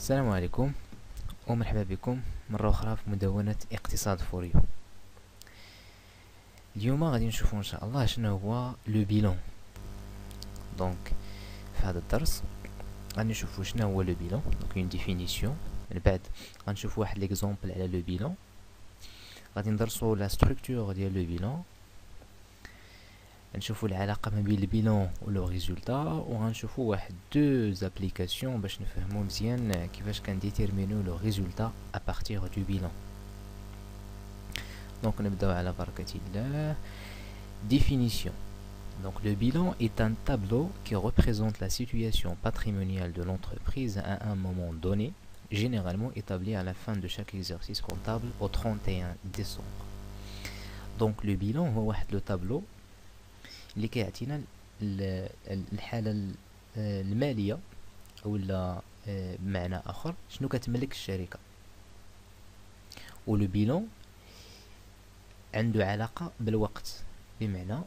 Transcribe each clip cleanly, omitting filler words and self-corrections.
السلام عليكم ومرحبا بكم مرة أخرى في مدونة اقتصاد فوريو. اليوم غادي نشوفو إن شاء الله شنو هو لو بيلون. دونك في هذا الدرس غادي نشوفو شنو هو لو بيلون، دونك اون ديفينيسيون. من بعد غنشوفو واحد ليكزومبل على لو بيلون، غادي ندرسو لا ستركتور ديال لو بيلون، نشوفو العلاقة ما بين البيلون و لو ريزولتا، وغنشوفو واحد دو زابليكاسيون باش نفهمو مزيان كيفاش كنديتيرمينو لو ريزولتا ا بارتير دو بيلون. Donc, نبداو على بركة الله. Définition. Donc, le bilan est un tableau qui représente la situation patrimoniale de l'entreprise à un moment donné, généralement établi à la fin de chaque exercice comptable au 31 décembre. Donc, le bilan هو واحد le tableau اللي كيعطينا الحالة المالية أو بمعنى آخر شنو كتملك الشركة. و le bilan عنده علاقة بالوقت، بمعنى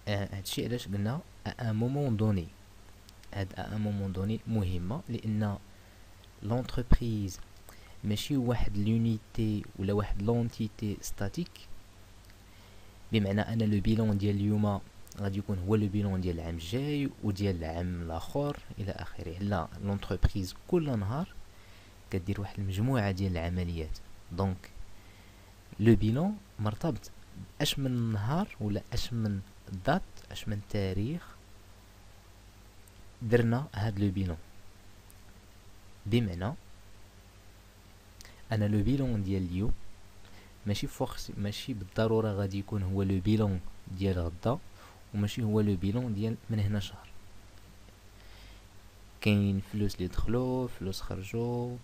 هادشي علاش قلنا ان مومون دوني. هاد ان مومون دوني مهمة لأن لونتربريز ماشي واحد لونيتي ولا واحد لونتيتي ستاتيك، بمعنى أن لو بيلون ديال اليوم غادي يكون هو لو بيلون ديال العام الجاي وديال العام الآخر إلى آخره. لا، لونتربريز كل نهار كدير واحد المجموعة ديال العمليات. دونك لو بيلون مرتبط اش من نهار ولا اش من دات، اش من تاريخ درنا هاد لو بيلون. بمعنى انا لو بيلون ديال اليوم ماشي بالضروره غادي يكون هو لو بيلون ديال غدا، وماشي هو لو بيلون ديال من هنا شهر. كاين فلوس اللي دخلوا، فلوس خرجوا،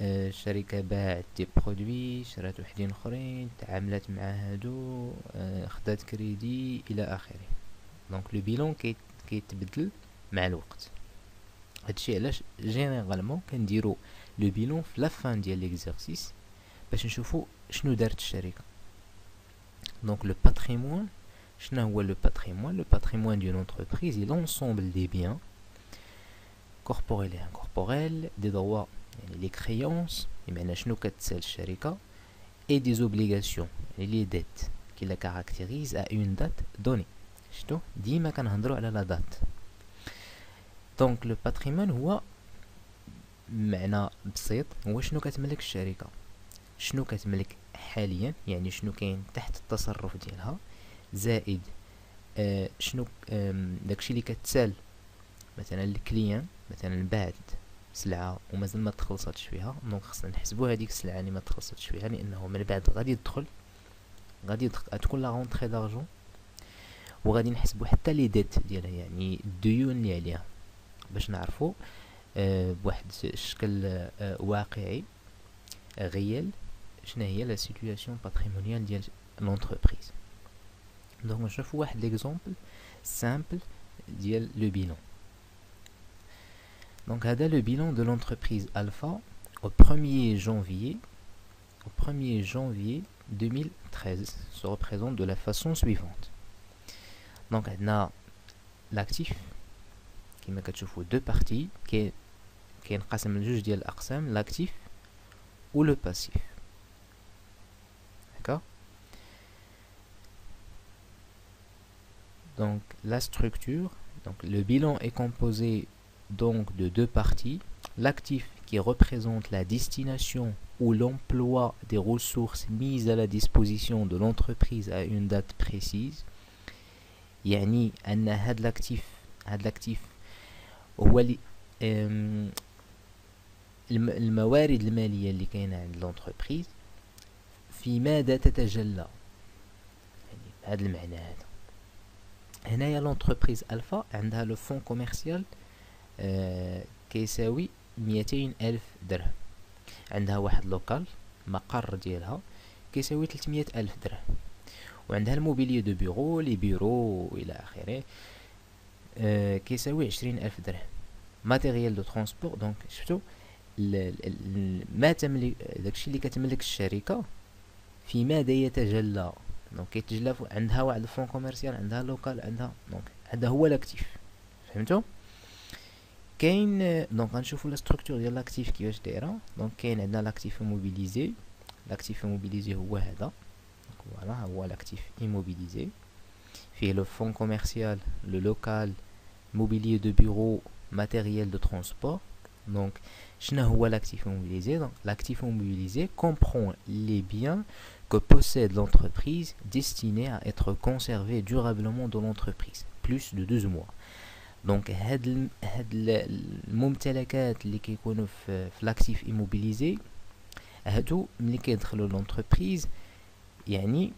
الشركة باعت دي برودوي، شرات وحدين اخرين، تعاملات مع هادو، خدات كريدي الى اخره. دونك لو بيلون كيتبدل مع الوقت. هادشي علاش جينيرالمون كنديرو لو بيلون في لا فان ديال ليكزارسيس باش نشوفو شنو دارت الشركة. دونك لو باتريمون، شنو هو لو باتريمون؟ لو باتريمون ديال لونتربريز هي لونسومبل دي بيان corporel et incorporel, des droits, les créances, بمعنى شنو كتسال الشركة، et des obligations, les dettes, qui la caractérisent à une date donnée. شتو ديما كنهضروا على لا دات. دونك لو باتريمون هو معنى بسيط هو شنو كتملك الشركة، شنو كتملك حاليا، يعني شنو كاين تحت التصرف ديالها، زائد شنو داكشي اللي كتسال مثلا الكليان، مثلا باعت سلعة ومازال ما تخلصتش فيها، دونك خصنا نحسبو هذيك السلعة اللي ما تخلصتش فيها، لانه من بعد غادي تكون لا رونطري دارجون، وغادي نحسبو حتى لي ديت ديالها، يعني الديون اللي عليها، باش نعرفو بواحد الشكل واقعي غيال شنو هي لا سيتوياسيون باتريمونيال ديال لونتربريز. دونك نشوفو واحد ليكزومبل سامبل ديال لو بيلون. Donc, هذا le bilan de l'entreprise Alpha au 1er janvier 2013 se représente de la façon suivante. Donc, on a l'actif qui m'a كتشوفوا deux parties qui كينقسم لجوج ديال الأقسام، l'actif ou le passif. D'accord? Donc, la structure, donc le bilan est composé donc de deux parties, l'actif qui représente la destination ou l'emploi des ressources mises à la disposition de l'entreprise à une date précise. يعني أن هاد l'actif هو الموارد المالية اللي كاينة عند l'entreprise في ماذا تتجلى، يعني هذا المعنى هذا. هنايا l'entreprise ألفا عندها لو فون كوميرسيال كيساوي 200,000 درهم، عندها واحد لوكال مقر ديالها كيساوي 300,000 درهم، وعندها الموبيليو دو بيرو، لي بيرو الى اخره كيساوي 20,000 درهم. ماتيريال دو ترونسبور، دونك شفتو ما تملك داكشي اللي كتملك الشركه في ماذا يتجلى. دونك كيتجلى عندها واحد الفون كوميرسيال، عندها لوكال، عندها، دونك هذا هو لاكتيف. فهمتوا؟ كاين دونك غنشوفو لا ستركتور ديال لاكتيف كيفاش دايره. دونك كاين عندنا لاكتيف موبيليزي. لاكتيف موبيليزي هو هذا، فوالا هو لاكتيف immobilisé. فيه لو فون كوميرسيال، لو لوكال، mobilier de bureau, matériel de transport. Donc شنو هو l'actif immobilisé؟ Donc l'actif immobilisé comprend les biens que possède l'entreprise destinés à être conservés durablement dans l'entreprise plus de 12 mois. Donc هاد الممتلكات اللي كيكونوا في l'actif immobilisé هادو ملي كيدخلوا لونتربريز يعني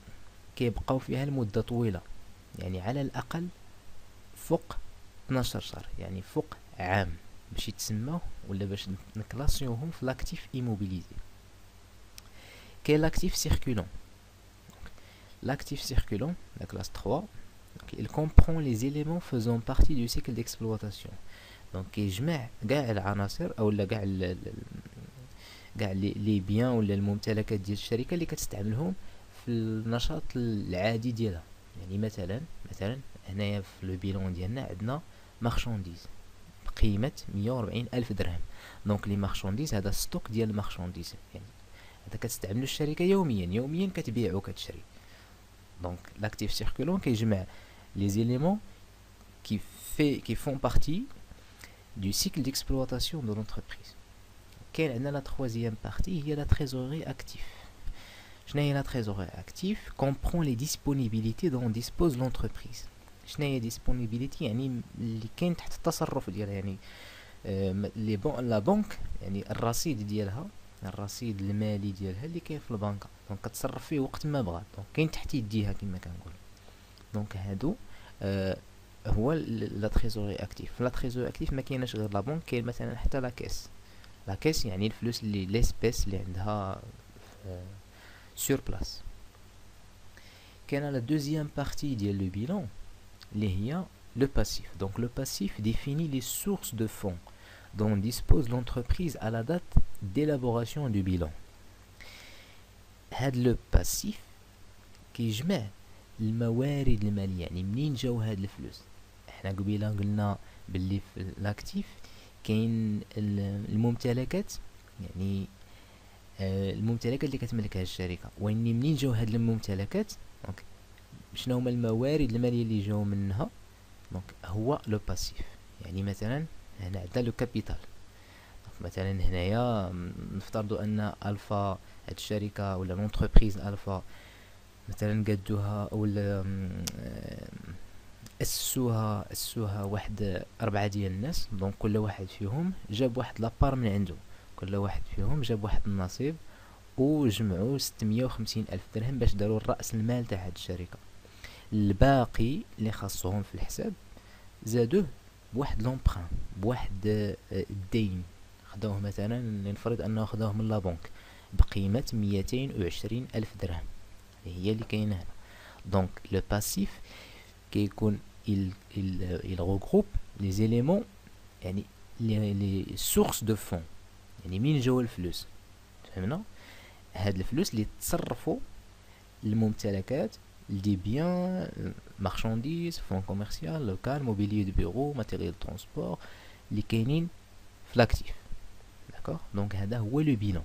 كيبقاو فيها لمده طويله، يعني على الاقل فوق 12 شهر، يعني فوق عام باش يتسمى ولا باش نكلاسيوهم في لاكتيف ايموبيليزي. كاين لاكتيف سيركولون. L'actif circulant, la classe 3, donc il comprend les éléments faisant partie du cycle d'exploitation. Donc يجمع كاع العناصر او كاع لي بيان ولا الممتلكات ديال الشركه اللي كتستعملهم في النشاط العادي ديالها. يعني مثلا هنايا في لو بيلون ديالنا عندنا مارشانديز بقيمه 140 الف درهم. دونك لي مارشانديز هذا ستوك ديال المارشانديز، يعني هذا كتستعملو الشركه يوميا كتبيع وكتشري. دونك لاكتيف سيركولون كيجمع لي زيليمون qui font partie du cycle d'exploitation de l'entreprise. كاين عندنا لا troisième partie هي لا trésorerie active. شنو هي لا trésorerie active؟ comprend les disponibilités dont dispose l'entreprise. شنو هي disponibility؟ يعني اللي كاين تحت التصرف ديالها، يعني لي لا بنك يعني الرصيد ديالها، الرصيد المالي ديالها اللي كاين في البنكه، دونك كتصرف فيه وقت ما بغات، دونك كاين تحت يديها كما كنقول. دونك هادو هو لا تريزوري اكتيف. لا تريزوري اكتيف ما كايناش غير لا بنك، كاين مثلا حتى لا كيس. لا كيس يعني الفلوس اللي ليسبيس اللي عندها سور بلاس. كاينه لا دوزيام بارتي ديال لو بيلون اللي هي le passif. Donc le passif définit les sources de fonds dont dispose l'entreprise à la date d'élaboration du bilan. هاد لو باسيف كيجمع الموارد الماليه، يعني منين جاو هاد الفلوس. احنا قبيله قلنا باللي في الاكتيف كاين الممتلكات، يعني الممتلكات اللي كتملكها الشركه، واني منين جاو هاد الممتلكات، دونك شنو هما الموارد الماليه اللي جاو منها. دونك هو لو باسيف. يعني مثلا هنا عندنا لو كابيتال. مثلا هنايا نفترضوا ان الفا هاد الشركه ولا لونتربريز الفا مثلا قدوها ولا اسسوها واحد 4 ديال الناس. دونك كل واحد فيهم جاب واحد لابار من عنده، كل واحد فيهم جاب واحد النصيب وجمعوا 650 الف درهم باش داروا الراس المال تاع هاد الشركه. الباقي اللي خاصهم في الحساب زادوه بواحد لومبران، بواحد الدين خداوه. مثلا نفرض انه خداوه من لا بنك بقيمه 220 الف درهم، هي اللي كاينه هنا. دونك لو باسيف كيكون il regroupe les éléments، يعني les sources de fonds، يعني مين جاو الفلوس. فهمنا؟ هاد الفلوس اللي تصرفوا الممتلكات دي بيان، مارشانديز، فون كوميرسيال، لوكال، موبيليي دو بيرو، ماتيريال ترونسبور اللي كاينين في لاكتيف. داكوغ؟ دونك هذا هو لو بيلون.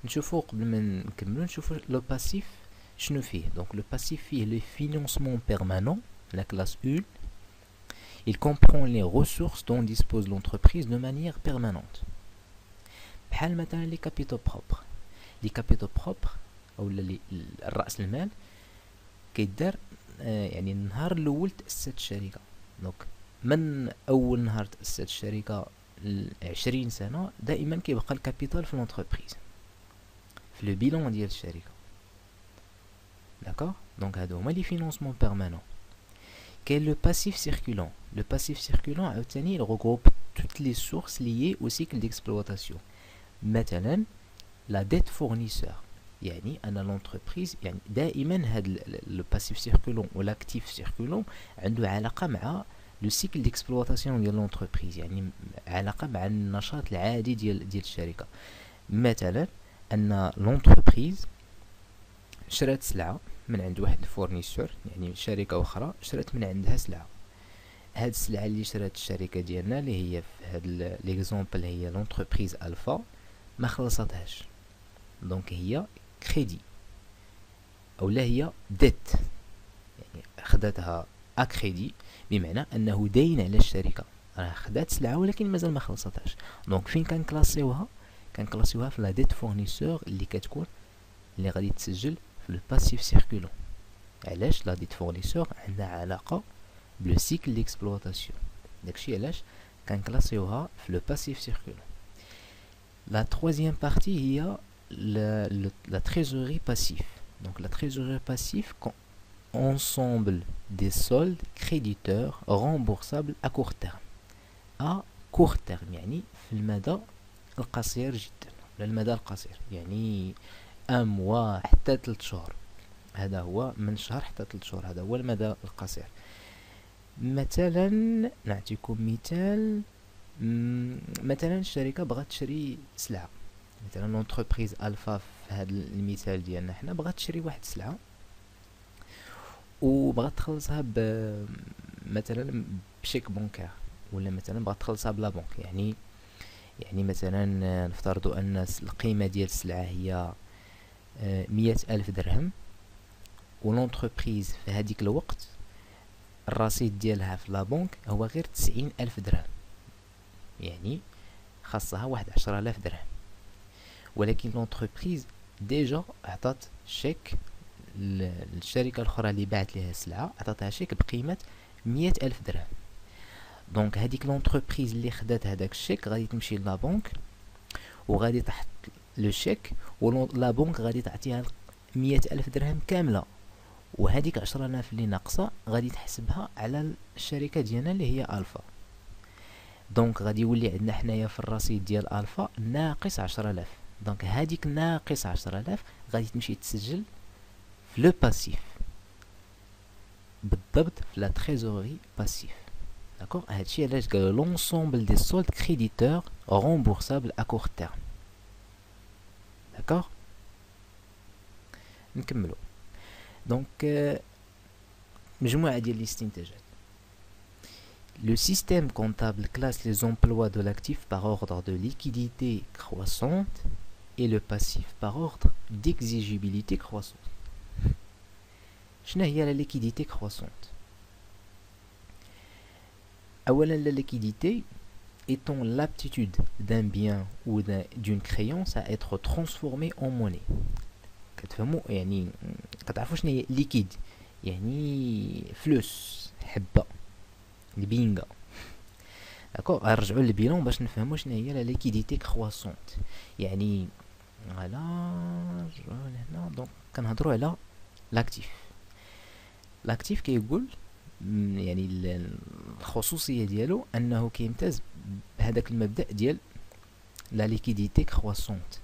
نشوفو قبل ما نكملو نشوفو لو باسيف شنو فيه. دونك لو باسيف فيه لو فينانسمون بيرمانون، la classe 1. Il comprend les ressources dont dispose l'entreprise de manière permanente. بحال مثلا لي كابيتو بروبر. لي كابيتو بروبر او الراس المال كيدار يعني النهار الاول تاسست الشركه. دونك من اول نهار تاسست الشركه 20 سنه دائما كيبقى الكابيتال في لونتربريز في لو بيلون ديال الشركه. داكوغ؟ دونك هادو هما لي فينانسمون بيرمانون. كاين لو باسيف سيركولون. لو باسيف سيركولون عاوتاني regroupe toutes les sources liées au cycle d'exploitation. مثلا لا ديت فورنيسور، يعني انا لونتربريز يعني دائما هاد لو باسيف سيركولون و لاكتيف سيركولون عنده علاقه مع لو سيكل ديكسبلوطاسيون ديال لونتربريز، يعني علاقه مع النشاط العادي ديال الشركه. مثلا ان لونتربريز شرات سلعه من عند واحد الفورنيسور، يعني شركه اخرى شرات من عندها سلعه. هاد السلعة اللي شرات الشركة ديالنا اللي هي في هاد ليكزومبل هي لونتربريز الفا ما خلصتهاش، دونك هي كريدي اولا هي ديت، يعني خداتها اكريدي بمعنى انه داين على الشركة، راه خدات سلعة ولكن مازال ما خلصتهاش. دونك فين كنكلاسيوها؟ كنكلاسيوها في لا ديت فورنيسور اللي كتكون اللي غادي تسجل في الباسيف سيركولون. علاش لا ديت فورنيسور عندها علاقة بلو سيكل ديكسبلوطاسيون، داكشي علاش كنكلاسيوها في لو باسيف سيركولون. لا troisième partie هي la trésorerie passif. Donc la trésorerie passif ensemble des soldes créditeurs remboursables à court terme. À court terme يعني في المدى القصير جدا، ولا المدى القصير يعني mois حتى 3 شهور، هذا هو من شهر حتى 3 شهور، هذا هو المدى القصير. مثلا نعطيكم مثال، مثلا الشركة بغات تشري سلعة، مثلا لونتربريز الفا في هذا المثال ديالنا حنا بغات تشري واحد السلعة وبغات تخلصها مثلا بشيك بنكار، ولا مثلا بغات تخلصها بلا بنك. يعني مثلا نفترضوا ان القيمة ديال السلعة هي 100,000 درهم، ولونتربريز في هذيك الوقت الرصيد ديالها في لا بنك هو غير 90,000 درهم، يعني خاصها واحد 10,000 درهم. ولكن لونتربريز ديجا عطات شيك للشركة الأخرى اللي باعت لها السلعة، عطاتها شيك بقيمة 100,000 درهم. دونك هذيك لونتربريز اللي خدات هذاك الشيك غادي تمشي لا بنك وغادي تحط لو شيك، ولا بنك غادي تعطيها 100,000 درهم كاملة، وهذيك 10,000 اللي ناقصة غادي تحسبها على الشركة ديالنا اللي هي الفا. دونك غادي يولي عندنا حنايا في الرصيد ديال الفا ناقص 10,000. دونك هذيك ناقص 10,000 غادي تمشي تسجل في لو باسيف، بالضبط في لا تريزوري باسيف. داكوغ، هادشي علاش قالوا لونسومبل دي سولد كريديتور رومبورسابل ا كور تيرم. داكوغ، نكملو. دونك مجموعة ديال الاستنتاجات. Le système comptable classe les emplois de l'actif par ordre de liquidité croissante et le passif par ordre d'exigibilité croissante. شنو هي la liquidité croissante؟ أولا la liquidité étant l'aptitude d'un bien ou d'une créance à être transformée en monnaie. كتفهموا يعني كتعرفوا شنو هي liquide؟ يعني فلوس، حبة، البينغا. داكوغ، غنرجعوا للبيلون باش نفهموا شنو هي لا ليكيديتي كرواسونت. يعني فوالا نرجعوا لهنا. دونك كنهضروا على لاكتيف. لاكتيف كيقول يعني الخصوصيه ديالو انه كيمتاز بهذاك المبدا ديال لا ليكيديتي كرواسونت،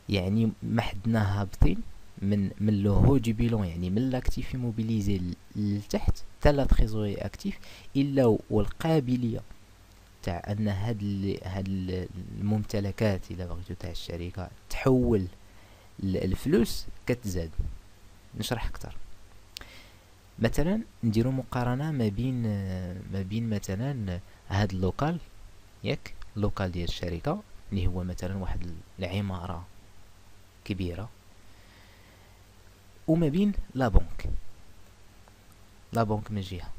يعني ما حدنا هابطين من لو هو دي بيلون، يعني من لاكتيف موبيليزي لتحت حتى لا تريزوري اكتيف، الا والقابليه تاع ان هاد الممتلكات الا بغيتو تاع الشركه تحول الفلوس كتزاد. نشرح اكثر. مثلا نديرو مقارنه ما بين مثلا هاد اللوكال، ياك اللوكال ديال الشركه اللي هو مثلا واحد العماره كبيره، وما بين لا بنك من جهه.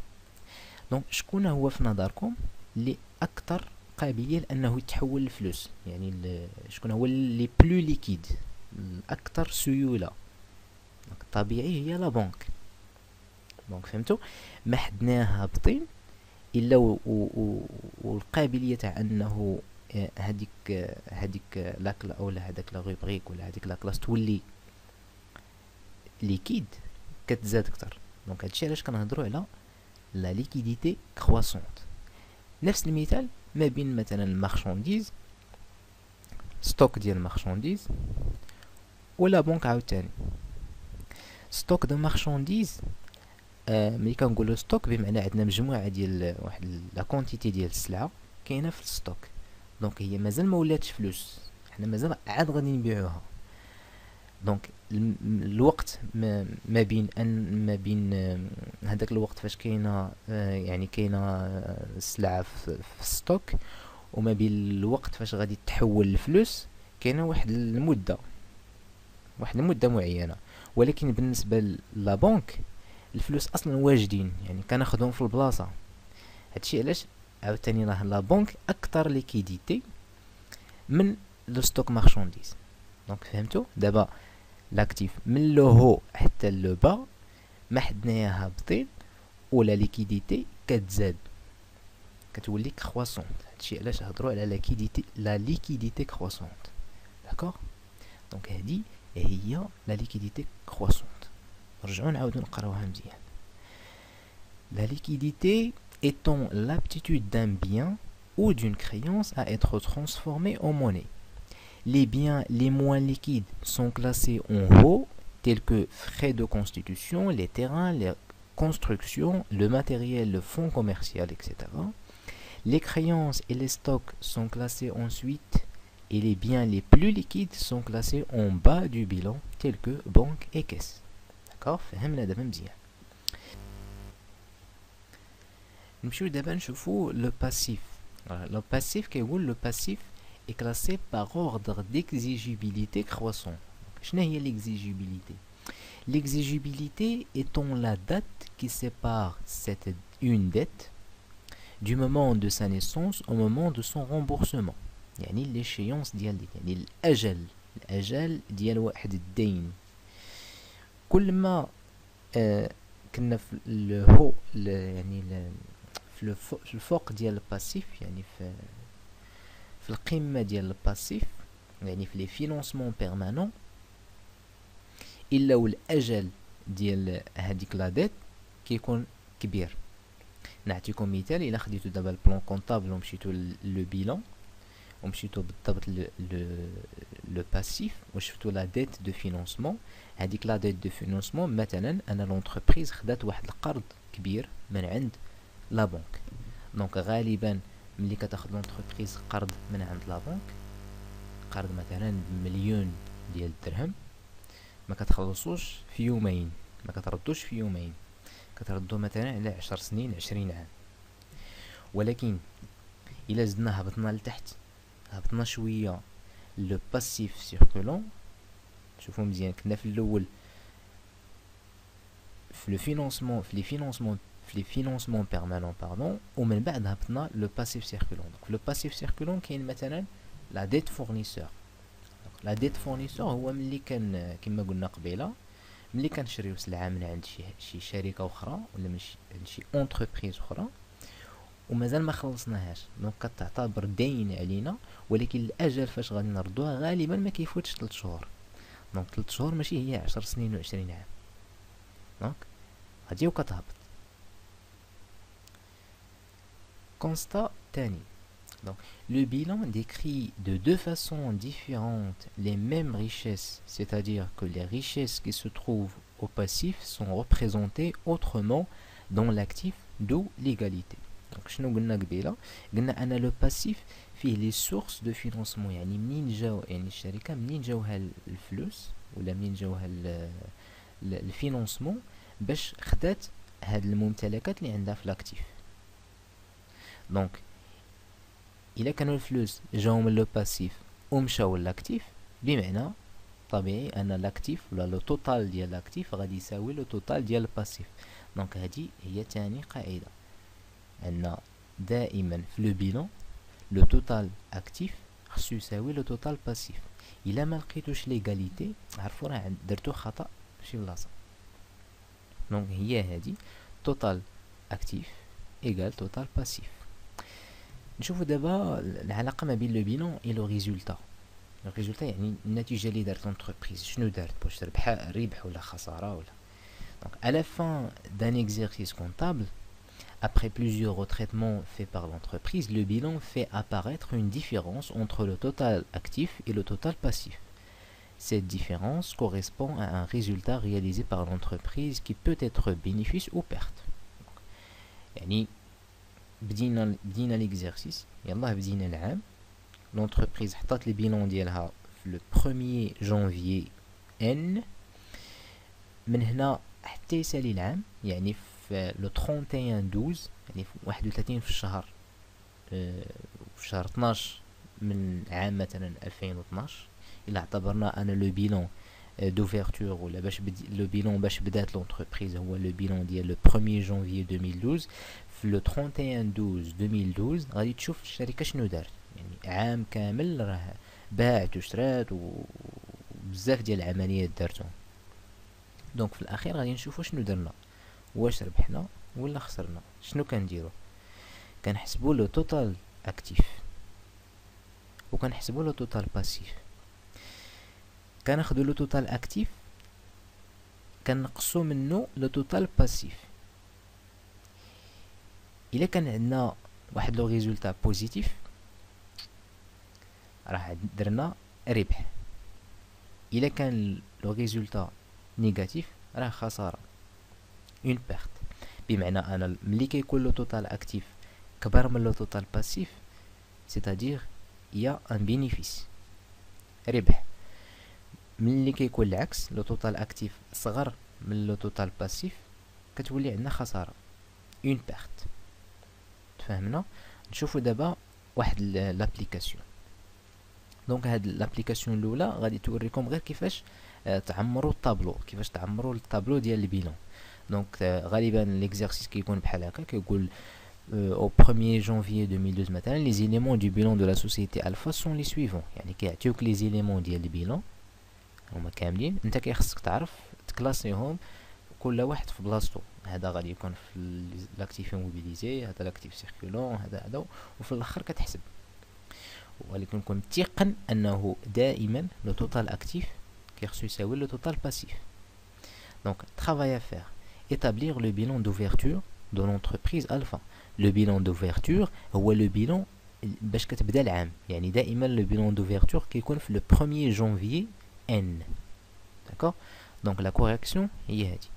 دونك شكون هو في نظركم اللي اكثر قابليه لانه يتحول الفلوس؟ يعني شكون هو اللي بلو ليكيد، الاكثر سيوله؟ الطبيعي هي لا بنك. دونك فهمتوا، ما حدناها هابطين الا والقابليه تاع انه هذيك لاكلا اولا هذاك لا روبريك ولا هذيك لا كلاس تولي ليكيد كتزاد اكثر. دونك هادشي علاش كنهضروا على لا ليكيديتي كرواسونت. نفس المثال ما بين مثلا المارشانديز، ستوك ديال المارشانديز، ولا بنك عاوتاني. ستوك دو مارشانديز، ملي كنقولوا ستوك بمعنى عندنا مجموعه ديال واحد لا كونتيتي ديال السلعه كاينه في الستوك. دونك هي مازال ما ولاتش فلوس، حنا مازال عاد غادي نبيعوها. دونك الوقت ما بين هذاك الوقت فاش كاينه يعني كاينه السلعه في ستوك، وما بين الوقت فاش غادي تحول الفلوس كاينه واحد المده معينه. ولكن بالنسبه للبنك الفلوس اصلا واجدين، يعني كناخذهم في البلاصه. هادشي علاش عاوتاني راه لا بنك اكثر ليكيديتي من لو ستوك مارشانديز. دونك فهمتوا دابا لاكتيف من لو هو حتى لو با ما حدنايا هابطين، ولا ليكيديتي كتزاد كتولي كرواسونت. هادشي علاش هضروا على لا ليكيديتي كرواسونت. داكوغ؟ دونك هادي هي لا ليكيديتي كرواسونت. نرجعو نعاودو نقراوها مزيان. La liquidité étant l'aptitude d'un bien ou d'une créance à être transformé en monnaie. Les biens les moins liquides sont classés en haut, tels que frais de constitution, les terrains, les constructions, le matériel, le fonds commercial, etc. Les créances et les stocks sont classés ensuite, et les biens les plus liquides sont classés en bas du bilan, tels que banque et caisse. D'accord? فهمنا دابا مزيان. نمشيو دابا نشوفو لو باسيف. لو باسيف كيقول لو باسيف est classé par ordre d'exigibilité croissant. شنو هي l'exigibilité? L'exigibilité étant la date qui sépare une dette du moment de sa naissance au moment de son remboursement. يعني l'échéance ديال يعني الأجل ديال واحد الدين. كل ما كنا في الهو يعني في الفوق ديال الباسيف، يعني في القمة ديال الباسيف، يعني في لي فينونسمون بيرمانون، الا والاجل ديال هذيك لا ديت كيكون كبير. نعطيكم مثال. الا خديتو دابا البلان كونطابل ومشيتو لو بيلان ومشيتو بالضبط لو باسيف وشفتو لا ديت دو فينونسمون، هذيك لا ديت دو فينونسمون مثلا انا لونتربريز خدات واحد القرض كبير من عند لا بنك. دونك غالبا ملي كتاخد لونتربريز قرض من عند لا بنك، قرض مثلا بمليون ديال الدرهم، ما كتخلصوش في يومين، ما كتردوش في يومين، كتردو مثلا على 10 سنين 20 عام. ولكن الا زدنا هبطنا لتحت، هبطنا شويه لو باسيف سيركولون، شوفوا مزيان كنا في الاول في لو فينونسمون في لي فينونسمون بيرمانون باردون، ومن بعد هبطنا لو باسيف سيركولون. دونك لو باسيف سيركولون كاين مثلا لا ديت فورنيسور. لا ديت فورنيسور هو ملي كان كما قلنا قبيله، ملي كنشريو سلعه من عند شي شركه اخرى ولا من شي اونتربريز اخرى ومازال ما خلصناهاش، دونك كتعتبر دين علينا، ولكن الاجل فاش غادي نردوها غالبا ما كيفوتش 3 شهور. دونك 3 شهور ماشي هي 10 سنين و20 عام. دونك غادي وكتهبط. Constat تاني. Donc, le bilan décrit de deux façons différentes les mêmes richesses, c'est-à-dire que les richesses qui se trouvent au passif sont représentées autrement dans l'actif, d'où l'égalité. Donc, شنو قلنا قبيله؟ قلنا أن le passif فيه les sources de financement، يعني منين جاو، يعني الشركة منين جاوها الفلوس ولا منين جاوها الفينونسمون باش خدات هاد الممتلكات اللي عندها في لاكتيف. دونك إلا كانوا الفلوس جاو من لو باسيف ومشاو لاكتيف، بمعنى طبيعي أن لاكتيف ولا لو توتال ديال لاكتيف غادي يساوي لو توتال ديال الباسيف. دونك هادي هي تاني قاعدة، أن دائما في لو بيلون لو توتال اكتيف خصو يساوي لو توتال باسيف. إلا ما لقيتوش ليغاليتي عرفوا راه درتو خطأ فشي بلاصة. دونك هي هادي توتال اكتيف إيغال توتال باسيف. نشوفوا دابا العلاقه ما بين لو بيلون اي لو ريزولتا. لو ريزولتا يعني النتيجه اللي دارت لونتربريز، شنو دارت باش تربح، ربح ولا خساره ولا. دونك à la fin d'un exercice comptable, après plusieurs retraitements faits par l'entreprise, le bilan fait apparaître une différence entre le total actif et le total passif. Cette différence correspond à un résultat réalisé par l'entreprise qui peut être bénéfice ou perte. يعني بدينا ليكزيرسيس، يلاه بدينا العام، لونتربريز حطات لي بيلون ديالها في لو 1er جانفيي ان من هنا حتى يسالي العام، يعني في لو 31/12، يعني في 31 في الشهر، في شهر 12 من عام مثلا 2012، إلا اعتبرنا أنا لو بيلون دوفيرتور ولا لو بيلون باش بدات لونتربريز هو لو بيلون ديال لو 1er جونفي 2012. في لو 31/12/2012 غادي تشوف الشركة شنو دارت، يعني عام كامل راه باعت وشرات وبزاف ديال العمليات دارتهم. دونك في الاخير غادي نشوفو شنو درنا، واش ربحنا ولا خسرنا. شنو كنديرو؟ كنحسبو لو توتال اكتيف وكنحسبو لو توتال باسيف. كناخدو لو توتال اكتيف كنقصو منه لو توتال باسيف. الا كان عندنا واحد لو ريزولتا بوزيتيف راه درنا ربح، الا كان لو ريزولتا نيجاتيف راه خساره، اون بيرت. بمعنى انا ملي كيكون لو توتال اكتيف كبر من لو توتال باسيف سيتادير يا ان بينيفيس، ربح. ملي كيكون العكس لو توتال اكتيف صغر من لو توتال باسيف كتولي عندنا خساره، اون بيرت. تفهمنا؟ نشوفوا دابا واحد لابليكاسيون. دونك هاد لابليكاسيون الاولى غادي توريكم غير كيفاش تعمروا الطابلو، كيفاش تعمروا الطابلو ديال البيلون. دونك غالبا ليكزارسيس كيكون بحال هكا، كيقول au 1er janvier 2012 مثلا les éléments du bilan de la société Alpha sont les suivants. يعني كيعطيوك les éléments ديال البيلون هما كاملين، انت كيخصك تعرف تكلاسيهم كل واحد في بلاصتو. هذا غادي يكون في لاكتيف موبيليزي، هذا لاكتيف سيركولون، هذا وفي الاخر كتحسب. ولكن كون متيقن انه دائما لو توتال اكتيف كيخصو يساوي لو توتال باسيف. دونك travail à faire: établir le bilan d'ouverture de l'entreprise Alpha. لو بيلون دوفيرتور هو لو بيلون باش كتبدا العام، يعني دائما لو بيلون دوفيرتور كيكون في لو 1er جونفي ان. داكوغ؟ دونك لا كوريكسيون هي هادي.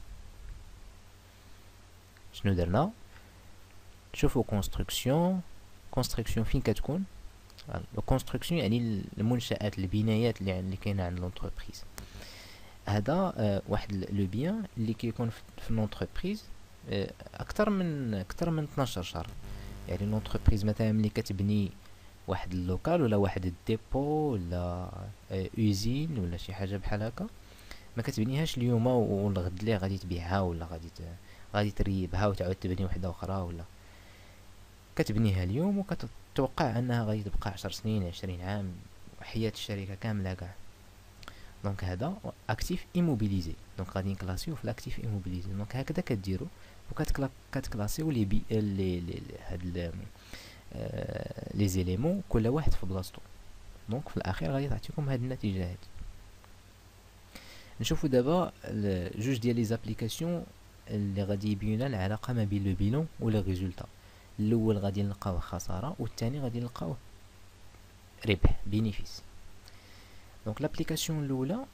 شنو درنا؟ شوفوا كونستركسيون فين كتكون؟ لو كونستركسيون يعني المنشآت البنايات اللي كاينه عند لونتربريز. هذا واحد لو بيان اللي كيكون في لونتربريز اكثر من 12 شهر. يعني لونتربريز مثلا ملي كتبني واحد اللوكال ولا واحد الديبو ولا اوزين ولا شي حاجه بحال هكا، ما كتبنيهاش اليوم والغد ليه غادي تبيعها ولا غادي تريبها وتعاود تبني وحده اخرى، ولا كتبنيها اليوم وكتتوقع انها غادي تبقى 10 سنين 20 عام حياه الشركه كامله كاع. دونك هذا اكتيف ايموبيليزي، دونك غادي نكلاسيو في الاكتيف ايموبيليزي. دونك هكذا كديروا وكتكلاسيو هاد لي زيليمون كل واحد في بلاصتو. دونك في الاخير غادي تعطيكم هاد النتيجه هادي. نشوفوا دابا جوج ديال لي زابليكاسيون اللي غادي يبينوا العلاقه ما بين لو بيلون و لو ريزولتا. الاول غادي نلقاوه خساره والثاني غادي نلقاوه ربح، بينيفيس. دونك لابليكاسيون الاولى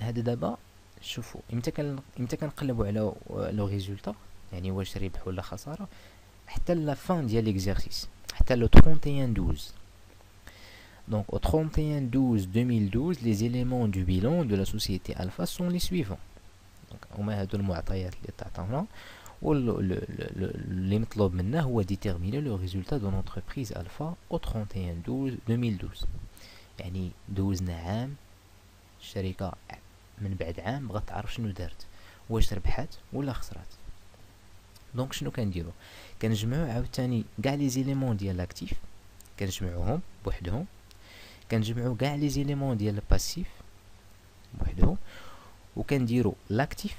هذا دابا شوفوا امتى كنقلبوا على لو ريزولتا، يعني واش ربح ولا خساره، حتى لا فان ديال ليكزارسيس، حتى لو 31/12. Donc au 31/12/2012 les éléments du bilan de la société Alpha sont les suivants. Donc هما هادو المعطيات اللي تعطاونا، اللي مطلوب منا هو ديتيرميني لو ريزولتا دو لونتربريز الفا او 31/12/2012. يعني دوزنا عام، الشركه من بعد عام بغات تعرف شنو دارت، واش ربحات ولا خسرات. دونك شنو كنديرو؟ كنجمعو عاوتاني كاع لي زيليمون ديال لاكتيف، كنجمعوهم بوحدهم، كنجمعو كاع لي زيليمون ديال الباسيف بوحدهم، وكنديرو لاكتيف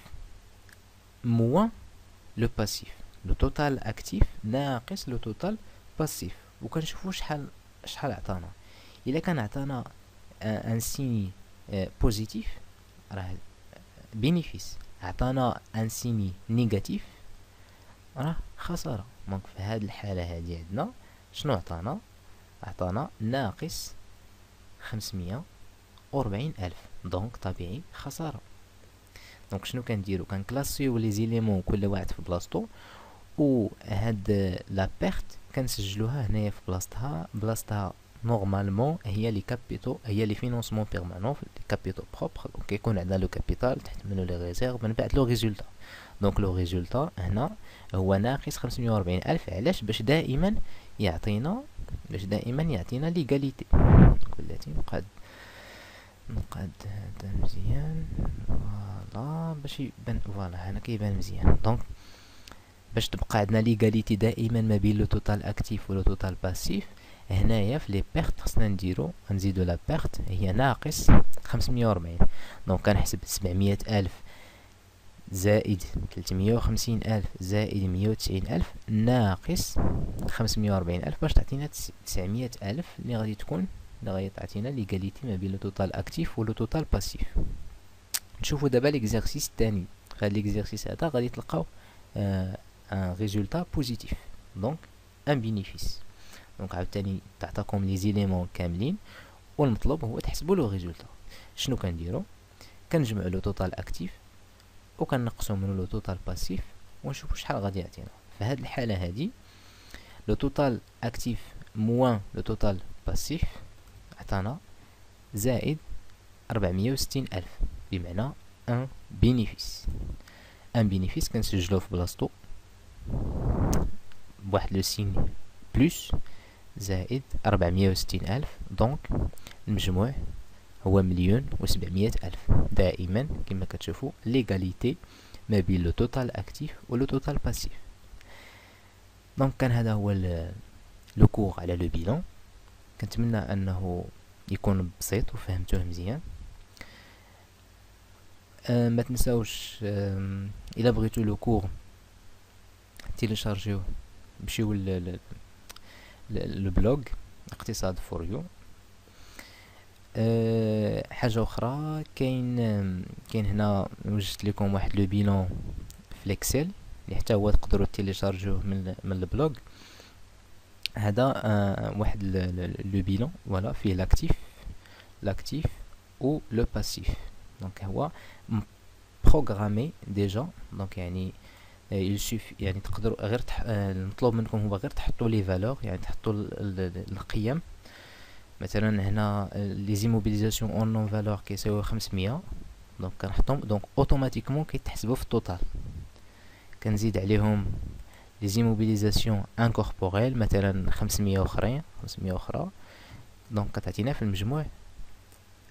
موان لو باسيف، لو توتال اكتيف ناقص لو توتال باسيف، وكنشوفو شحال عطانا. الا كان عطانا ان سيني بوزيتيف راه بينيفيس، عطانا ان سيني نيجاتيف راه خساره. دونك في هاد الحاله هادي عندنا شنو عطانا ناقص 540,000، دونك طبيعي خساره. دونك شنو كنديرو؟ كنكلاسيو لي زيليمون كل واحد في بلاصتو، و هاد لا بيرت كنسجلوها هنايا في بلاصتها نورمالمون هي لي كابيتو، هي لي فينونسمون بيرمانون، لي كابيتو بروبر. دونك كيكون عندنا لو كابيتال تحت منو لي ريزيرف، من بعد لو ريزولتا. دونك لو ريزولتا هنا هو ناقص 540 ألف. علاش؟ باش دائما يعطينا ليغاليتي. بلاتي نقاد هذا مزيان، فوالا باش يبان، فوالا هنا كيبان مزيان. دونك باش تبقى عندنا ليغاليتي دائما ما بين لو توتال اكتيف ولو توتال باسيف، هنايا في لي بيرت خصنا نزيدو لا بيرت هي ناقص 540. دونك كنحسب 700 ألف زائد 350 ألف زائد 190 ألف ناقص 540 ألف باش تعطينا 900 ألف اللي غادي تعطينا ليغاليتي ما بين لو توتال اكتيف ولو توتال باسيف. نشوفو دابا ليكزارسيس الثاني. في هاد ليكزارسيس هذا غادي تلقاو ان ريزولتا بوزيتيف، دونك ان بينيفيس. دونك عاوتاني تعطاكم لي زيليمون كاملين، والمطلوب هو تحسبوا لو ريزولتا. شنو كنديرو؟ كنجمعوا لو توتال اكتيف وكنقصوا منو لو توتال باسيف ونشوفوا شحال غادي يعطينا. في هاد الحاله هادي لو توتال اكتيف موان لو توتال باسيف عطانا زائد 460 ألف، بمعنى ان بينيفيس. ان بينيفيس كنسجلوه في بلاصتو بواحد لو سين بلس زائد 460 ألف. دونك المجموع هو 1,700,000. دائما كما كتشوفوا ليغاليتي ما بين لو توتال اكتيف ولو توتال باسيف. دونك كان هذا هو لو كور على لو بيلون. كنتمنى انه يكون بسيط وفهمتوه مزيان. ما تنساوش الا بغيتو لو كور تيليشارجيوه، مشيو البلوغ اقتصاد فور يو. حاجه اخرى، كاين هنا وجدت لكم واحد لو بيلون في الاكسل اللي حتى هو تقدروا تيليشارجيوه من البلوغ. هذا واحد لو بيلون فوالا فيه لاكتيف و لو باسيف. دونك هو بروغرامي ديجا. دونك يعني يعني تقدروا غير المطلوب منكم هو غير تحطوا لي فالور، يعني تحطوا القيم. مثلا هنا لي زيموبيليزاسيون اون نون فالور كيساويو 500، دونك كنحطهم، دونك اوتوماتيكمون كيتحسبوا في التوتال. كنزيد عليهم لي زيموبيليزاسيون انكوربوريل مثلا 500 اخرى، دونك كتعطينا في المجموع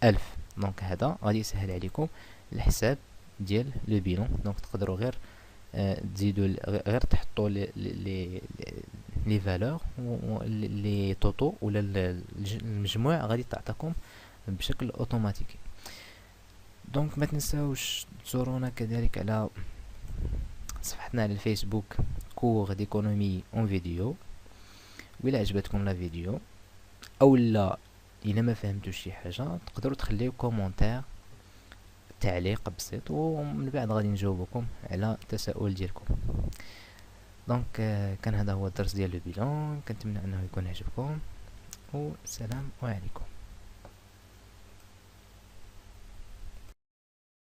1000. دونك هذا غادي يسهل عليكم الحساب ديال لو بيلون. دونك تقدروا غير تزيدوا غير تحطوا لي فالور لي توتو ولا المجموع غادي تعطيكم بشكل اوتوماتيكي. دونك ما تنساوش تزورونا كذلك على صفحتنا على الفيسبوك كور ديكونومي اون فيديو. وإلا عجبتكم لا فيديو او لا الا ما فهمتوش شي حاجه تقدروا تخليو كومونتير، تعليق بسيط، ومن بعد غادي نجاوبكم على التساؤل ديالكم. دونك كان هذا هو الدرس ديال لو بيلون. كنتمنى انه يكون عجبكم، والسلام عليكم.